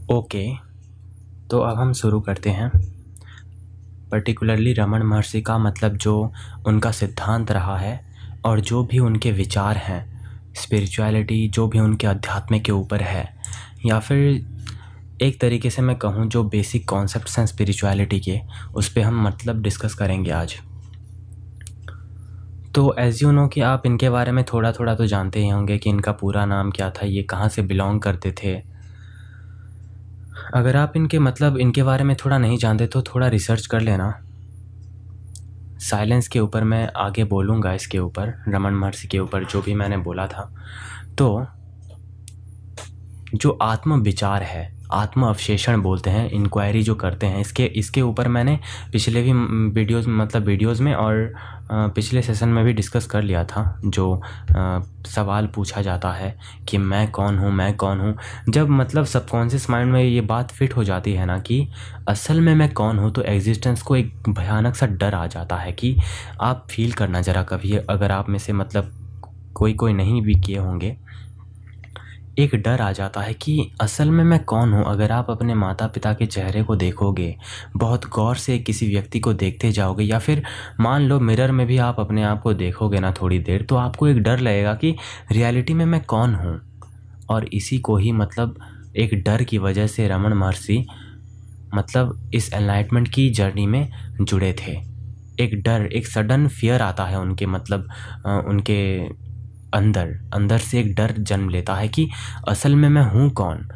Okay, तो अब हम शुरू करते हैं। पर्टिकुलरली रमन महर्षि का मतलब जो उनका सिद्धांत रहा है और जो भी उनके विचार हैं, स्पिरिचुअलिटी जो भी उनके अध्यात्म के ऊपर है, या फिर एक तरीके से मैं कहूँ जो बेसिक कॉन्सेप्ट्स हैं स्पिरिचुअलिटी के, उस पे हम मतलब डिस्कस करेंगे आज। तो एज यू नो कि आप इनके बारे में थोड़ा थोड़ा तो जानते ही होंगे कि इनका पूरा नाम क्या था, ये कहाँ से बिलोंग करते थे। अगर आप इनके बारे में थोड़ा नहीं जानते तो थोड़ा रिसर्च कर लेना। साइलेंस के ऊपर मैं आगे बोलूँगा, इसके ऊपर रमन महर्षि के ऊपर जो भी मैंने बोला था। तो जो आत्म विचार है, आत्म अवशेषण बोलते हैं, इंक्वायरी जो करते हैं, इसके ऊपर मैंने पिछले भी वीडियोज़ में और पिछले सेशन में भी डिस्कस कर लिया था। जो सवाल पूछा जाता है कि मैं कौन हूँ, मैं कौन हूँ, जब सबकॉन्शियस माइंड में ये बात फिट हो जाती है ना कि असल में मैं कौन हूँ, तो एग्जिस्टेंस को एक भयानक सा डर आ जाता है। कि आप फील करना ज़रा कभी, अगर आप में से कोई नहीं भी किए होंगे, एक डर आ जाता है कि असल में मैं कौन हूँ। अगर आप अपने माता पिता के चेहरे को देखोगे, बहुत गौर से किसी व्यक्ति को देखते जाओगे, या फिर मान लो मिरर में भी आप अपने आप को देखोगे ना थोड़ी देर, तो आपको एक डर लगेगा कि रियलिटी में मैं कौन हूँ। और इसी को ही एक डर की वजह से रमन महर्षि इस एनलाइटमेंट की जर्नी में जुड़े थे। एक डर, एक सडन फियर आता है उनके उनके अंदर से एक डर जन्म लेता है कि असल में मैं हूँ कौन।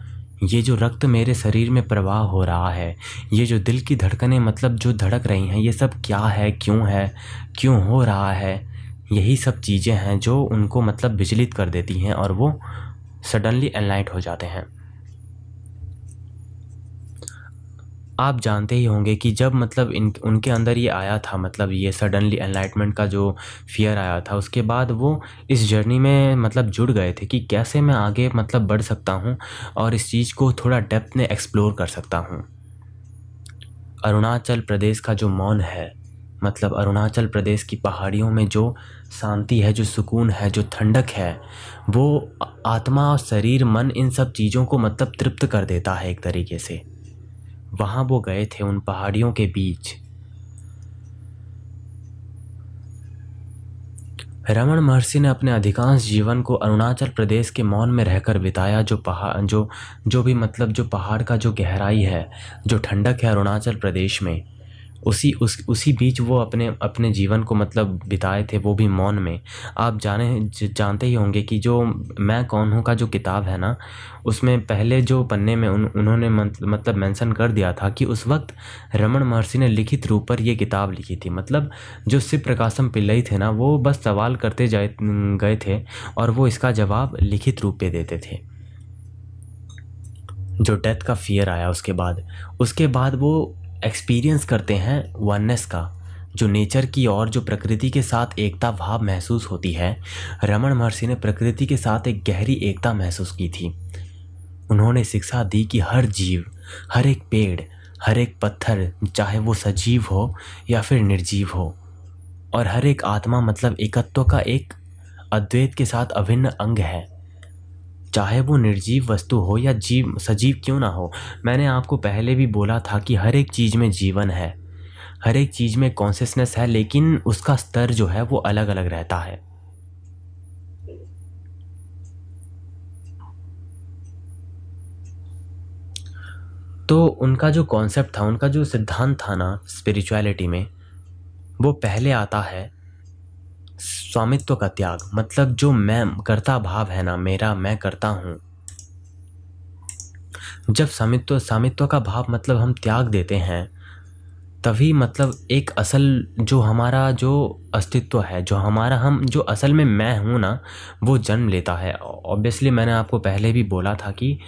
ये जो रक्त मेरे शरीर में प्रवाह हो रहा है, ये जो दिल की धड़कनें जो धड़क रही हैं, ये सब क्या है, क्यों हो रहा है। यही सब चीज़ें हैं जो उनको विचलित कर देती हैं और वो सडनली एनलाइट हो जाते हैं। आप जानते ही होंगे कि जब उनके अंदर ये आया था, ये सडनली एनलाइटमेंट का जो फियर आया था, उसके बाद वो इस जर्नी में जुड़ गए थे कि कैसे मैं आगे बढ़ सकता हूँ और इस चीज़ को थोड़ा डेप्थ में एक्सप्लोर कर सकता हूँ। अरुणाचल प्रदेश का जो मौन है, अरुणाचल प्रदेश की पहाड़ियों में जो शांति है, जो सुकून है, जो ठंडक है, वो आत्मा और शरीर मन इन सब चीज़ों को तृप्त कर देता है एक तरीके से। वहाँ वो गए थे उन पहाड़ियों के बीच। रमन महर्षि ने अपने अधिकांश जीवन को अरुणाचल प्रदेश के मौन में रहकर बिताया। जो पहाड़ का जो गहराई है, जो ठंडक है अरुणाचल प्रदेश में, उसी बीच वो अपने जीवन को बिताए थे, वो भी मौन में। आप जानते ही होंगे कि जो मैं कौन हूँ का जो किताब है ना, उसमें पहले जो पन्ने में उन्होंने मेंशन कर दिया था कि उस वक्त रमन महर्षि ने लिखित रूप पर ये किताब लिखी थी। जो शिव प्रकाशम पिल्लई थे ना, वो बस सवाल करते गए थे और वो इसका जवाब लिखित रूप पे देते थे। जो डेथ का फियर आया उसके बाद वो एक्सपीरियंस करते हैं वननेस का, जो नेचर की और जो प्रकृति के साथ एकता भाव महसूस होती है। रमन महर्षि ने प्रकृति के साथ एक गहरी एकता महसूस की थी। उन्होंने शिक्षा दी कि हर जीव, हर एक पेड़, हर एक पत्थर, चाहे वो सजीव हो या फिर निर्जीव हो, और हर एक आत्मा एकत्व का एक अद्वैत के साथ अभिन्न अंग है, चाहे वो निर्जीव वस्तु हो या सजीव क्यों ना हो। मैंने आपको पहले भी बोला था कि हर एक चीज़ में जीवन है, हर एक चीज़ में कॉन्शियसनेस है, लेकिन उसका स्तर जो है वो अलग अलग रहता है। तो उनका जो कॉन्सेप्ट था, उनका जो सिद्धांत था ना स्पिरिचुअलिटी में, वो पहले आता है स्वामित्व का त्याग। जो मैं करता भाव है ना, मेरा मैं करता हूँ, जब स्वामित्व का भाव हम त्याग देते हैं, तभी एक असल जो हमारा जो अस्तित्व है, जो हमारा जो असल में मैं हूँ ना, वो जन्म लेता है। ऑब्वियसली मैंने आपको पहले भी बोला था कि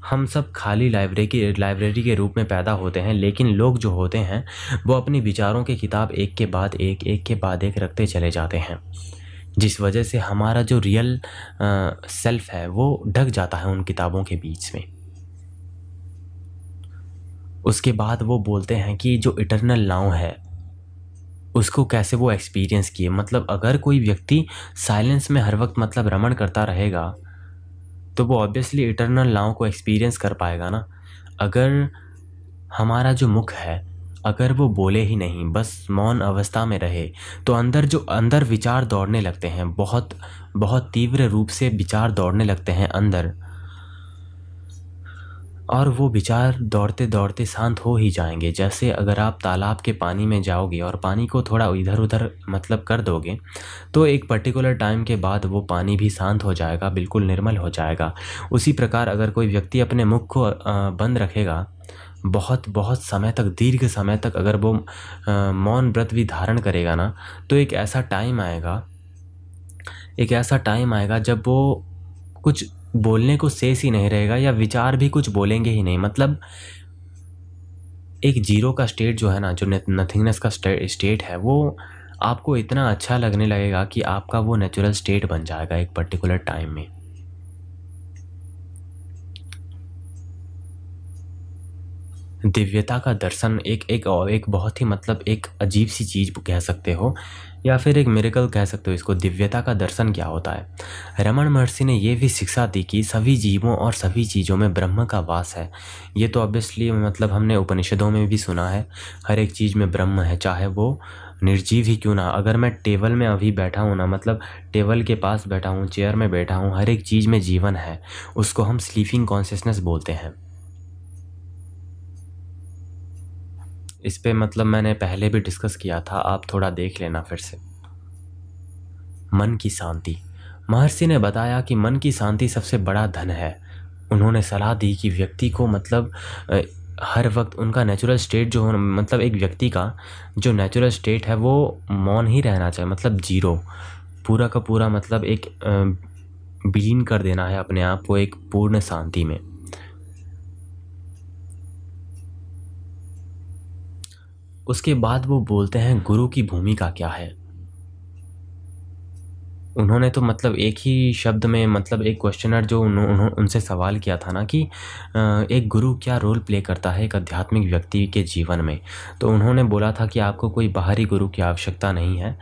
हम सब खाली लाइब्रेरी के रूप में पैदा होते हैं, लेकिन लोग जो होते हैं वो अपनी विचारों की किताब एक के बाद एक रखते चले जाते हैं, जिस वजह से हमारा जो रियल सेल्फ है वो ढक जाता है उन किताबों के बीच में। उसके बाद वो बोलते हैं कि जो इटर्नल नाउ है उसको कैसे वो एक्सपीरियंस किए। अगर कोई व्यक्ति साइलेंस में हर वक्त रमण करता रहेगा, तो वो ऑब्वियसली इटर्नल नाउ को एक्सपीरियंस कर पाएगा ना। अगर हमारा जो मुख है अगर वो बोले ही नहीं, बस मौन अवस्था में रहे, तो अंदर विचार दौड़ने लगते हैं, बहुत बहुत तीव्र रूप से विचार दौड़ने लगते हैं अंदर, और वो विचार दौड़ते दौड़ते शांत हो ही जाएंगे। जैसे अगर आप तालाब के पानी में जाओगे और पानी को थोड़ा इधर उधर मतलब कर दोगे, तो एक पर्टिकुलर टाइम के बाद वो पानी भी शांत हो जाएगा, बिल्कुल निर्मल हो जाएगा। उसी प्रकार अगर कोई व्यक्ति अपने मुख को बंद रखेगा बहुत बहुत समय तक, दीर्घ समय तक, अगर वो मौन व्रत भी धारण करेगा ना, तो एक ऐसा टाइम आएगा जब वो कुछ बोलने को शेष ही नहीं रहेगा, या विचार भी कुछ बोलेंगे ही नहीं। मतलब एक जीरो का स्टेट जो है ना, जो नथिंगनेस का स्टेट है, वो आपको इतना अच्छा लगने लगेगा कि आपका वो नेचुरल स्टेट बन जाएगा एक पर्टिकुलर टाइम में। दिव्यता का दर्शन एक बहुत ही मतलब एक अजीब सी चीज़ कह सकते हो, या फिर एक मिरेकल कह सकते हो इसको। दिव्यता का दर्शन क्या होता है? रमन महर्षि ने ये भी शिक्षा दी कि सभी जीवों और सभी चीज़ों में ब्रह्म का वास है। ये तो ऑब्वियसली मतलब हमने उपनिषदों में भी सुना है, हर एक चीज़ में ब्रह्म है, चाहे वो निर्जीव ही क्यों ना। अगर मैं टेबल में अभी बैठा हूँ ना, मतलब टेबल के पास बैठा हूँ, चेयर में बैठा हूँ, हर एक चीज़ में जीवन है, उसको हम स्लीपिंग कॉन्शियसनेस बोलते हैं। इस पे मतलब मैंने पहले भी डिस्कस किया था, आप थोड़ा देख लेना फिर से। मन की शांति। महर्षि ने बताया कि मन की शांति सबसे बड़ा धन है। उन्होंने सलाह दी कि व्यक्ति को मतलब हर वक्त उनका नेचुरल स्टेट जो मतलब एक व्यक्ति का जो नेचुरल स्टेट है वो मौन ही रहना चाहिए, मतलब जीरो, पूरा का पूरा, मतलब एक विलीन कर देना है अपने आप को एक पूर्ण शांति में। उसके बाद वो बोलते हैं गुरु की भूमिका क्या है। उन्होंने तो मतलब एक ही शब्द में, मतलब एक क्वेश्चनर जो उनसे सवाल किया था ना कि एक गुरु क्या रोल प्ले करता है एक आध्यात्मिक व्यक्ति के जीवन में, तो उन्होंने बोला था कि आपको कोई बाहरी गुरु की आवश्यकता नहीं है,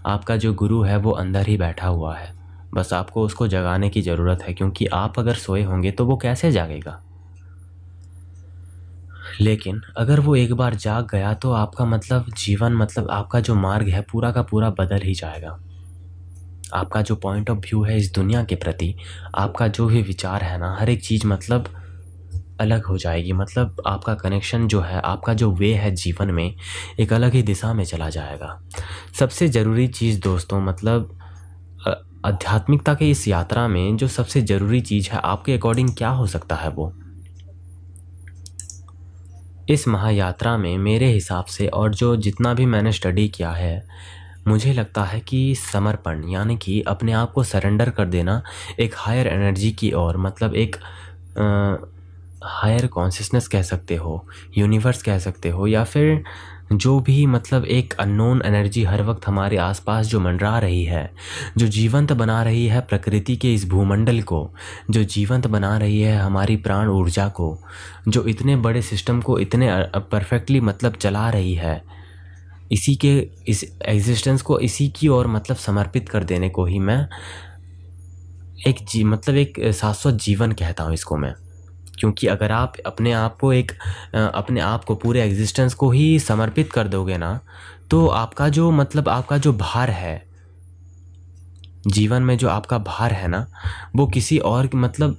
आपका जो गुरु है वो अंदर ही बैठा हुआ है, बस आपको उसको जगाने की ज़रूरत है, क्योंकि आप अगर सोए होंगे तो वो कैसे जागेगा। लेकिन अगर वो एक बार जाग गया तो आपका मतलब जीवन, मतलब आपका जो मार्ग है पूरा का पूरा बदल ही जाएगा। आपका जो पॉइंट ऑफ व्यू है इस दुनिया के प्रति, आपका जो भी विचार है ना, हर एक चीज़ मतलब अलग हो जाएगी। मतलब आपका कनेक्शन जो है, आपका जो वे है जीवन में, एक अलग ही दिशा में चला जाएगा। सबसे ज़रूरी चीज़ दोस्तों, मतलब आध्यात्मिकता के इस यात्रा में जो सबसे ज़रूरी चीज़ है आपके अकॉर्डिंग क्या हो सकता है वो? इस महायात्रा में मेरे हिसाब से, और जो जितना भी मैंने स्टडी किया है, मुझे लगता है कि समर्पण, यानी कि अपने आप को सरेंडर कर देना एक हायर एनर्जी की ओर, मतलब एक हायर कॉन्शियसनेस कह सकते हो, यूनिवर्स कह सकते हो, या फिर जो भी मतलब एक अननोन एनर्जी हर वक्त हमारे आसपास जो मंडरा रही है, जो जीवंत बना रही है प्रकृति के इस भूमंडल को, जो जीवंत बना रही है हमारी प्राण ऊर्जा को, जो इतने बड़े सिस्टम को इतने परफेक्टली मतलब चला रही है, इसी के इस एग्जिस्टेंस को इसी की ओर मतलब समर्पित कर देने को ही मैं एक मतलब एक शाश्वत जीवन कहता हूँ इसको मैं। क्योंकि अगर आप अपने आप को पूरे एग्जिस्टेंस को ही समर्पित कर दोगे ना, तो आपका जो मतलब आपका जो भार है जीवन में, जो आपका भार है ना, वो किसी और मतलब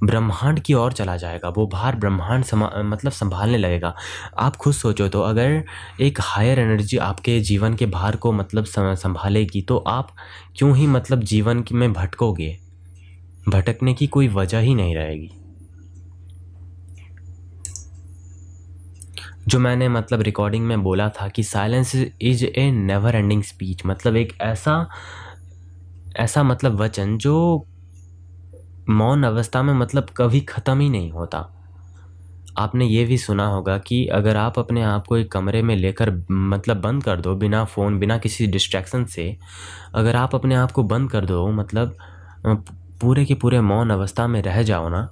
ब्रह्मांड की ओर चला जाएगा। वो भार ब्रह्मांड मतलब संभालने लगेगा। आप खुद सोचो तो, अगर एक हायर एनर्जी आपके जीवन के भार को मतलब संभालेगी, तो आप क्यों ही मतलब जीवन में भटकोगे? भटकने की कोई वजह ही नहीं रहेगी। जो मैंने मतलब रिकॉर्डिंग में बोला था कि silence is A never ending speech, मतलब एक ऐसा मतलब वचन जो मौन अवस्था में मतलब कभी ख़त्म ही नहीं होता। आपने ये भी सुना होगा कि अगर आप अपने आप को एक कमरे में लेकर मतलब बंद कर दो, बिना फ़ोन, बिना किसी डिस्ट्रैक्शन से, अगर आप अपने आप को बंद कर दो, मतलब पूरे के पूरे मौन अवस्था में रह जाओ ना,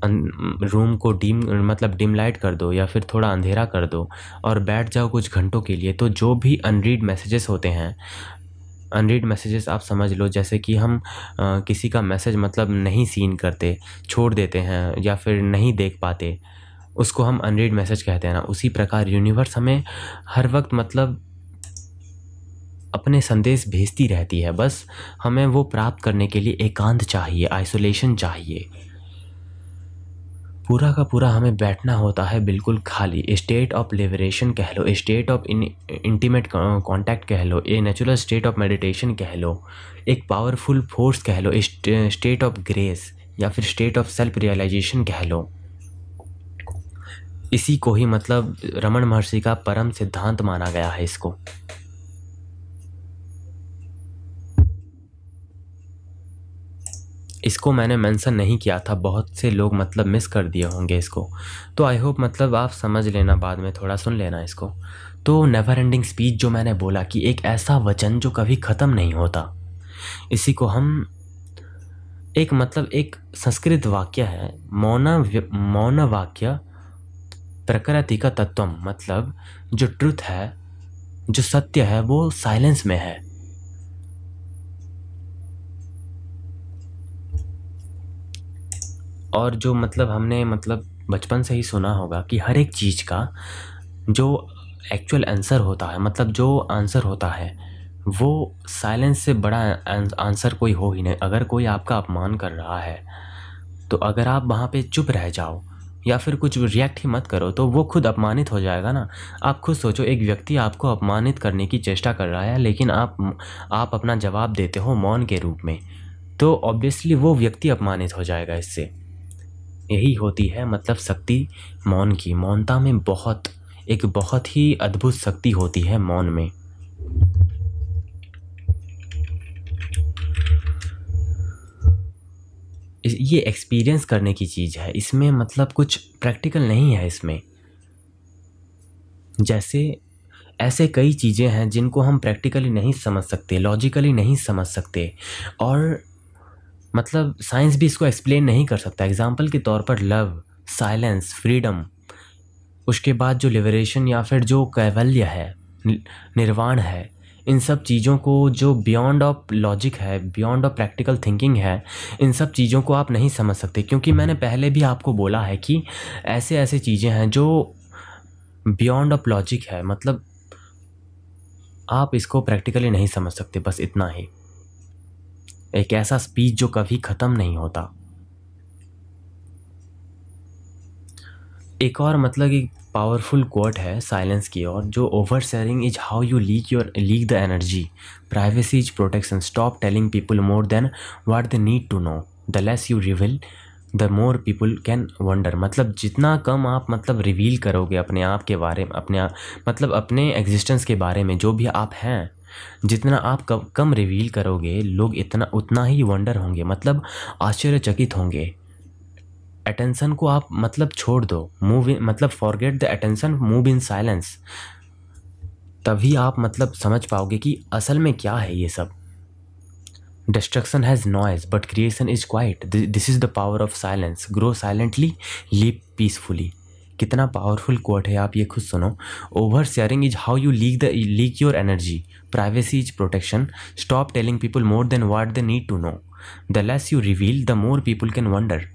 रूम को डिम लाइट कर दो या फिर थोड़ा अंधेरा कर दो और बैठ जाओ कुछ घंटों के लिए, तो जो भी अनरीड मैसेजेस होते हैं अनरीड मैसेजेस आप समझ लो जैसे कि हम किसी का मैसेज मतलब नहीं सीन करते, छोड़ देते हैं या फिर नहीं देख पाते, उसको हम अनरीड मैसेज कहते हैं ना। उसी प्रकार यूनिवर्स हमें हर वक्त मतलब अपने संदेश भेजती रहती है, बस हमें वो प्राप्त करने के लिए एकांत चाहिए, आइसोलेशन चाहिए। पूरा का पूरा हमें बैठना होता है बिल्कुल खाली, स्टेट ऑफ लिबरेशन कह लो, स्टेट ऑफ इंटीमेट कांटेक्ट कह लो, a natural state of meditation कह लो, एक पावरफुल फोर्स कह लो, स्टेट ऑफ ग्रेस या फिर स्टेट ऑफ सेल्फ रियलाइजेशन कह लो। इसी को ही मतलब रमन महर्षि का परम सिद्धांत माना गया है इसको। इसको मैंने मेंशन नहीं किया था, बहुत से लोग मतलब मिस कर दिए होंगे इसको, तो आई होप मतलब आप समझ लेना, बाद में थोड़ा सुन लेना इसको। तो नेवर एंडिंग स्पीच जो मैंने बोला कि एक ऐसा वचन जो कभी ख़त्म नहीं होता, इसी को हम एक मतलब एक संस्कृत वाक्य है, मौन वाक्य प्रकृति का तत्वम, मतलब जो ट्रुथ है, जो सत्य है वो साइलेंस में है। और जो मतलब हमने मतलब बचपन से ही सुना होगा कि हर एक चीज़ का जो एक्चुअल आंसर होता है, मतलब जो आंसर होता है वो साइलेंस से बड़ा आंसर कोई हो ही नहीं। अगर कोई आपका अपमान कर रहा है तो अगर आप वहाँ पे चुप रह जाओ या फिर कुछ रिएक्ट ही मत करो तो वो खुद अपमानित हो जाएगा ना। आप खुद सोचो, एक व्यक्ति आपको अपमानित करने की चेष्टा कर रहा है लेकिन आप अपना जवाब देते हो मौन के रूप में, तो ऑब्वियसली वो व्यक्ति अपमानित हो जाएगा इससे। यही होती है मतलब शक्ति मौन की। मौनता में एक बहुत ही अद्भुत शक्ति होती है मौन में। ये एक्सपीरियंस करने की चीज़ है, इसमें मतलब कुछ प्रैक्टिकल नहीं है इसमें। जैसे ऐसे कई चीज़ें हैं जिनको हम प्रैक्टिकली नहीं समझ सकते, लॉजिकली नहीं समझ सकते, और मतलब साइंस भी इसको एक्सप्लेन नहीं कर सकता। एग्जाम्पल के तौर पर लव, साइलेंस, फ्रीडम, उसके बाद जो लिबरेशन या फिर जो कैवल्य है, निर्वाण है, इन सब चीज़ों को जो बियॉन्ड ऑफ लॉजिक है, बियॉन्ड ऑफ प्रैक्टिकल थिंकिंग है, इन सब चीज़ों को आप नहीं समझ सकते। क्योंकि मैंने पहले भी आपको बोला है कि ऐसे ऐसे चीज़ें हैं जो बियॉन्ड ऑफ लॉजिक है, मतलब आप इसको प्रैक्टिकली नहीं समझ सकते, बस इतना ही। एक ऐसा स्पीच जो कभी ख़त्म नहीं होता। एक और मतलब एक पावरफुल कोट है साइलेंस की ओर, जो over sharing is how you leak the energy, privacy is protection, stop telling people more than what they need to know, the less you reveal the more people can wonder. मतलब जितना कम आप मतलब reveal करोगे अपने आप के बारे में, मतलब अपने एग्जिस्टेंस के बारे में, जो भी आप हैं, जितना आप कम रिवील करोगे, लोग उतना ही वंडर होंगे, मतलब आश्चर्यचकित होंगे। अटेंशन को आप मतलब छोड़ दो, मूव इन, मतलब forget the attention, move in silence. तभी आप मतलब समझ पाओगे कि असल में क्या है ये सब। Destruction has noise but creation is quiet, this is the power of silence, grow silently, live peacefully. कितना पावरफुल कोट है, आप ये खुद सुनो। Over sharing is how you leak your energy, privacy is protection, stop telling people more than what they need to know, the less you reveal the more people can wonder,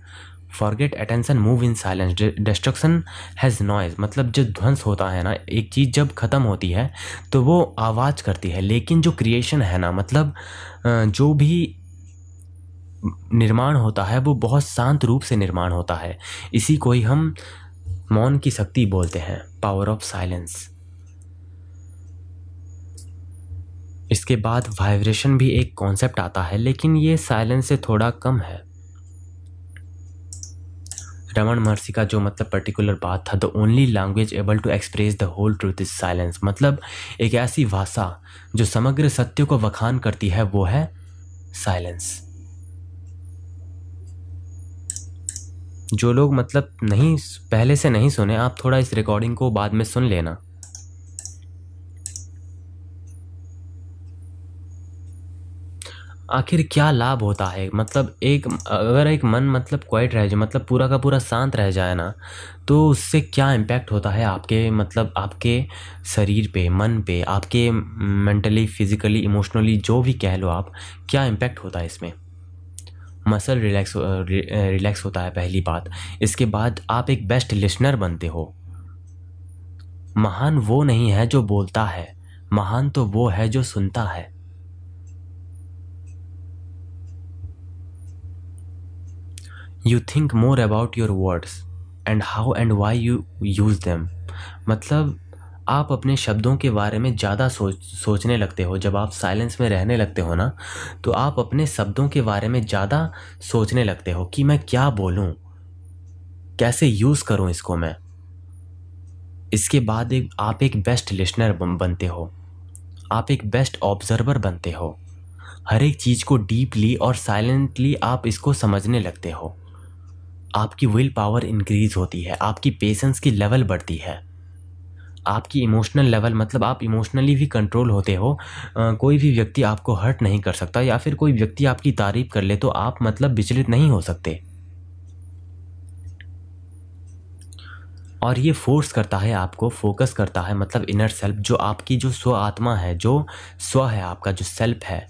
forget attention, move in silence, destruction has noise. मतलब जो ध्वंस होता है ना, एक चीज़ जब ख़त्म होती है तो वो आवाज़ करती है, लेकिन जो क्रिएशन है ना, मतलब जो भी निर्माण होता है वो बहुत शांत रूप से निर्माण होता है। इसी को ही हम मौन की शक्ति बोलते हैं, पावर ऑफ साइलेंस। इसके बाद वाइब्रेशन भी एक कॉन्सेप्ट आता है, लेकिन ये साइलेंस से थोड़ा कम है। रमन महर्षि का जो मतलब पर्टिकुलर बात था, the only language able to express the whole truth is silence, मतलब एक ऐसी भाषा जो समग्र सत्य को बखान करती है वो है साइलेंस। जो लोग मतलब नहीं पहले से नहीं सुने, आप थोड़ा इस रिकॉर्डिंग को बाद में सुन लेना। आखिर क्या लाभ होता है? मतलब अगर एक मन मतलब क्वाइट रह जाए, मतलब पूरा का पूरा शांत रह जाए ना, तो उससे क्या इम्पैक्ट होता है आपके मतलब आपके शरीर पे, मन पे, आपके मेंटली, फिजिकली, इमोशनली, जो भी कह लो आप, क्या इम्पैक्ट होता है इसमें? मसल रिलैक्स होता है, पहली बात। इसके बाद आप एक बेस्ट लिसनर बनते हो। महान वो नहीं है जो बोलता है, महान तो वो है जो सुनता है। You think more about your words and how and why you use them. मतलब आप अपने शब्दों के बारे में ज़्यादा सोचने लगते हो। जब आप साइलेंस में रहने लगते हो ना, तो आप अपने शब्दों के बारे में ज़्यादा सोचने लगते हो कि मैं क्या बोलूँ, कैसे यूज़ करूँ इसको मैं। इसके बाद आप एक बेस्ट लिसनर बनते हो, आप एक बेस्ट ऑब्जर्वर बनते हो। हर एक चीज़ को डीपली और साइलेंटली आप इसको समझने लगते हो। आपकी विल पावर इंक्रीज होती है, आपकी पेशेंस की लेवल बढ़ती है, आपकी इमोशनल लेवल, मतलब आप इमोशनली भी कंट्रोल होते हो। कोई भी व्यक्ति आपको हर्ट नहीं कर सकता, या फिर कोई व्यक्ति आपकी तारीफ कर ले तो आप मतलब विचलित नहीं हो सकते। और ये फोर्स करता है आपको, फोकस करता है, मतलब इनर सेल्फ, जो आपकी जो स्व आत्मा है, जो स्व है, आपका जो सेल्फ है,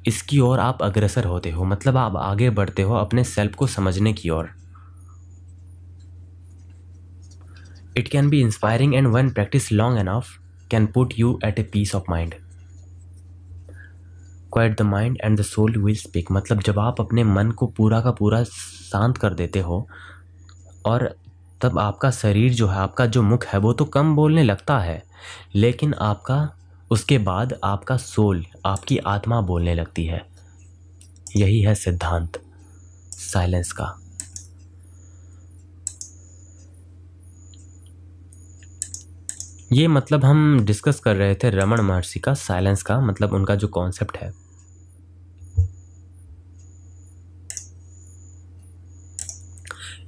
इसकी ओर आप अग्रसर होते हो। मतलब आप आगे बढ़ते हो अपने सेल्फ को समझने की ओर। It can be inspiring and when practice long enough can put you at a peace of mind. Quiet the mind and the soul will speak. मतलब जब आप अपने मन को पूरा का पूरा शांत कर देते हो, और तब आपका शरीर जो है, आपका जो मुख है, वो तो कम बोलने लगता है, लेकिन उसके बाद आपका सोल, आपकी आत्मा बोलने लगती है। यही है सिद्धांत साइलेंस का। ये मतलब हम डिस्कस कर रहे थे रमन महर्षि का साइलेंस का, मतलब उनका जो कॉन्सेप्ट है।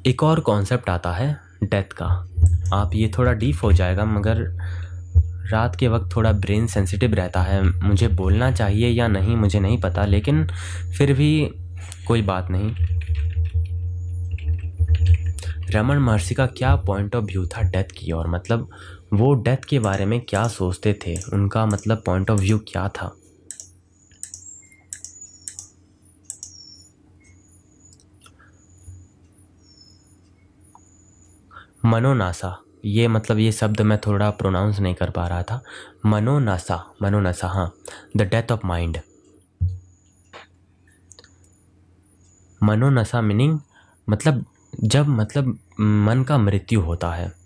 एक और कॉन्सेप्ट आता है डेथ का। आप ये थोड़ा डीप हो जाएगा, मगर रात के वक्त थोड़ा ब्रेन सेंसिटिव रहता है। मुझे बोलना चाहिए या नहीं मुझे नहीं पता, लेकिन फिर भी कोई बात नहीं। रमन महर्षि का क्या पॉइंट ऑफ व्यू था डेथ की ओर, मतलब वो डेथ के बारे में क्या सोचते थे, उनका मतलब पॉइंट ऑफ व्यू क्या था। मनोनासा, ये मतलब ये शब्द मैं थोड़ा प्रोनाउंस नहीं कर पा रहा था। मनोनासा, मनोनासा, हाँ, द डेथ ऑफ माइंड। मनोनासा मीनिंग मतलब जब मतलब मन का मृत्यु होता है।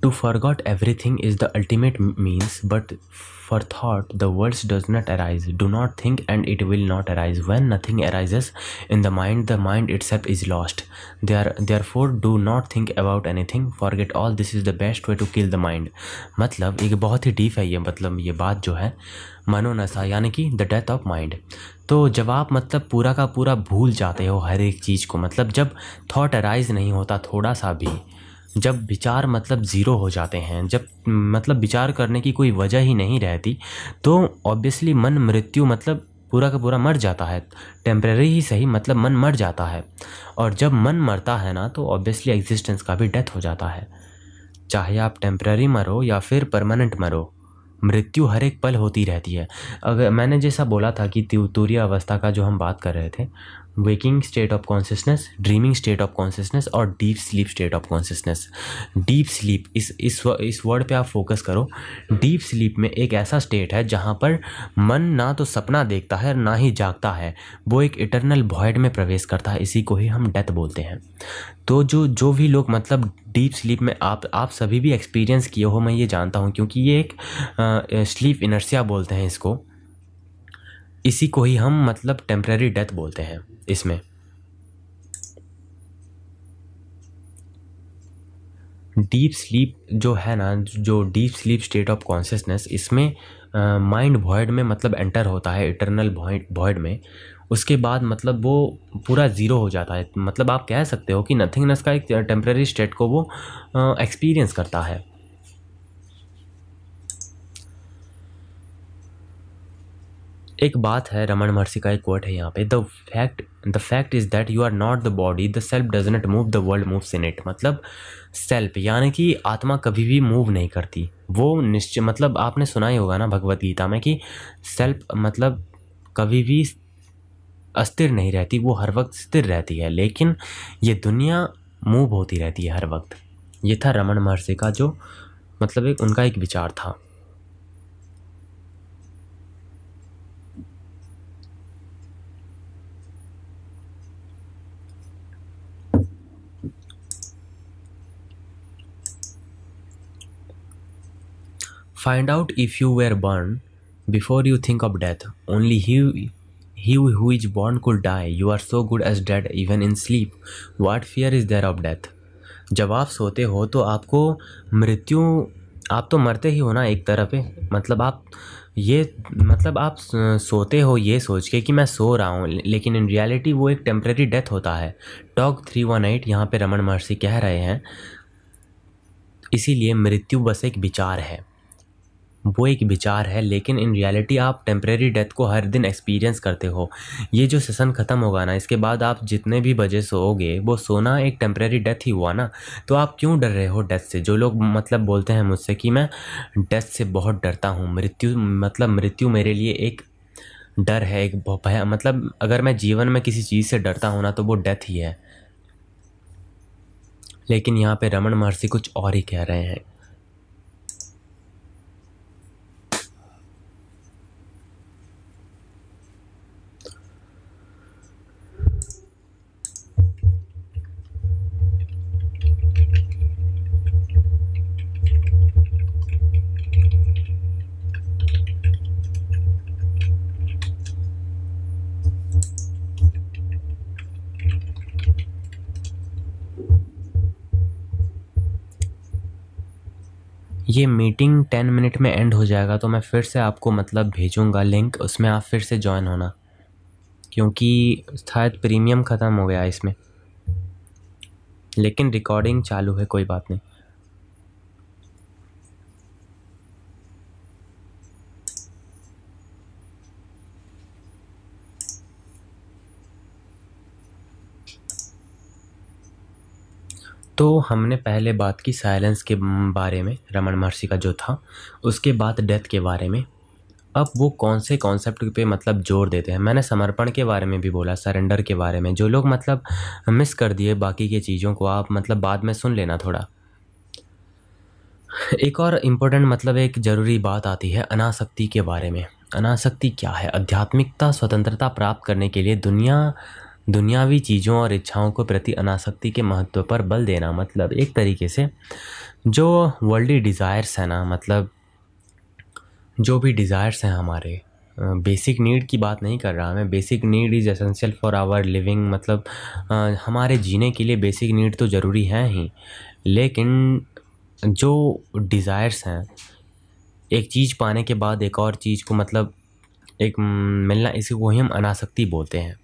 To forget everything is the ultimate means, but for thought the world does not arise. Do not think and it will not arise. When nothing arises in the mind itself is lost. Therefore do not think about anything. Forget all. This is the best way to kill the mind. मतलब एक बहुत ही deep है ये, मतलब ये बात जो है मनोनशा यानी कि द डेथ ऑफ माइंड। तो जब आप मतलब पूरा का पूरा भूल जाते हो हर एक चीज़ को, मतलब जब थॉट अराइज नहीं होता थोड़ा सा भी, जब विचार मतलब ज़ीरो हो जाते हैं, जब मतलब विचार करने की कोई वजह ही नहीं रहती, तो ऑब्वियसली मन मृत्यु मतलब पूरा का पूरा मर जाता है। टेम्परेरी ही सही, मतलब मन मर जाता है। और जब मन मरता है ना, तो ऑब्वियसली एग्जिस्टेंस का भी डेथ हो जाता है। चाहे आप टेम्परेरी मरो या फिर परमानेंट मरो, मृत्यु हर एक पल होती रहती है। अगर मैंने जैसा बोला था कि तुरीय अवस्था का जो हम बात कर रहे थे, waking state of consciousness, dreaming state of consciousness और deep sleep state of consciousness. Deep sleep, इस वर्ड पे आप फोकस करो। डीप स्लीप में एक ऐसा स्टेट है जहाँ पर मन ना तो सपना देखता है ना ही जागता है, वो एक इटर्नल वॉइड में प्रवेश करता है। इसी को ही हम डेथ बोलते हैं। तो जो भी लोग मतलब डीप स्लीप में, आप सभी भी एक्सपीरियंस किए हो, मैं ये जानता हूँ, क्योंकि ये एक स्लीप इनर्शिया बोलते हैं इसको। इसी को ही हम मतलब टेम्परेरी डेथ बोलते हैं इसमें। डीप स्लीप जो है ना, जो deep sleep state of consciousness, इसमें माइंड वॉइड में मतलब एंटर होता है, इटर्नल वॉइड में। उसके बाद मतलब वो पूरा ज़ीरो हो जाता है। मतलब आप कह सकते हो कि नथिंगनेस का एक टेम्परेरी स्टेट को वो एक्सपीरियंस करता है। एक बात है, रमन महर्षि का एक कोट है यहाँ पे, the fact is that you are not the body, the self does not move, the world moves in it. मतलब सेल्फ यानी कि आत्मा कभी भी मूव नहीं करती, वो निश्चय, मतलब आपने सुना ही होगा ना भगवत गीता में कि सेल्फ मतलब कभी भी अस्थिर नहीं रहती, वो हर वक्त स्थिर रहती है, लेकिन ये दुनिया मूव होती रहती है हर वक्त। ये था रमन महर्षि का जो मतलब एक उनका एक विचार था। Find out if you were born before you think of death. Only he who is born could die. You are so good as dead even in sleep. What fear is there of death? जब आप सोते हो तो आपको मृत्यु, आप तो मरते ही हो ना एक तरह पे। मतलब आप ये मतलब आप सोते हो ये सोच के कि मैं सो रहा हूँ, लेकिन इन रियलिटी वो एक टेम्परेरी डेथ होता है। टॉक 318 यहाँ पे रमन महर्षि कह रहे हैं, इसीलिए मृत्यु बस एक विचार है, वो एक विचार है, लेकिन इन रियलिटी आप टेम्परेरी डेथ को हर दिन एक्सपीरियंस करते हो। ये जो सेशन ख़त्म होगा ना, इसके बाद आप जितने भी बजे सोओगे, वो सोना एक टेम्परेरी डेथ ही हुआ ना। तो आप क्यों डर रहे हो डेथ से? जो लोग मतलब बोलते हैं मुझसे कि मैं डेथ से बहुत डरता हूँ, मृत्यु मतलब मृत्यु मेरे लिए एक डर है, एक भय, मतलब अगर मैं जीवन में किसी चीज़ से डरता हूँ ना तो वो डेथ ही है। लेकिन यहाँ पे रमन महर्षि कुछ और ही कह रहे हैं। ये मीटिंग 10 मिनट में एंड हो जाएगा, तो मैं फिर से आपको मतलब भेजूंगा लिंक, उसमें आप फिर से ज्वाइन होना, क्योंकि शायद प्रीमियम ख़त्म हो गया इसमें, लेकिन रिकॉर्डिंग चालू है, कोई बात नहीं। तो हमने पहले बात की साइलेंस के बारे में, रमन महर्षि का जो था, उसके बाद डेथ के बारे में। अब वो कौन से कॉन्सेप्ट पे मतलब जोर देते हैं? मैंने समर्पण के बारे में भी बोला, सरेंडर के बारे में। जो लोग मतलब मिस कर दिए बाकी की चीज़ों को, आप मतलब बाद में सुन लेना थोड़ा। एक और इम्पोर्टेंट मतलब एक ज़रूरी बात आती है अनासक्ति के बारे में। अनासक्ति क्या है? आध्यात्मिकता स्वतंत्रता प्राप्त करने के लिए दुनियावी चीज़ों और इच्छाओं के प्रति अनासक्ति के महत्व पर बल देना। मतलब एक तरीके से जो वर्ल्डली डिज़ायर्स है ना, मतलब जो भी डिज़ायर्स हैं हमारे, बेसिक नीड की बात नहीं कर रहा मैं, basic need is essential for our living. मतलब हमारे जीने के लिए बेसिक नीड तो ज़रूरी हैं ही, लेकिन जो डिज़ायर्स हैं, एक चीज़ पाने के बाद एक और चीज़ को मतलब एक मिलना, इसी को ही हम अनासक्ति बोलते हैं।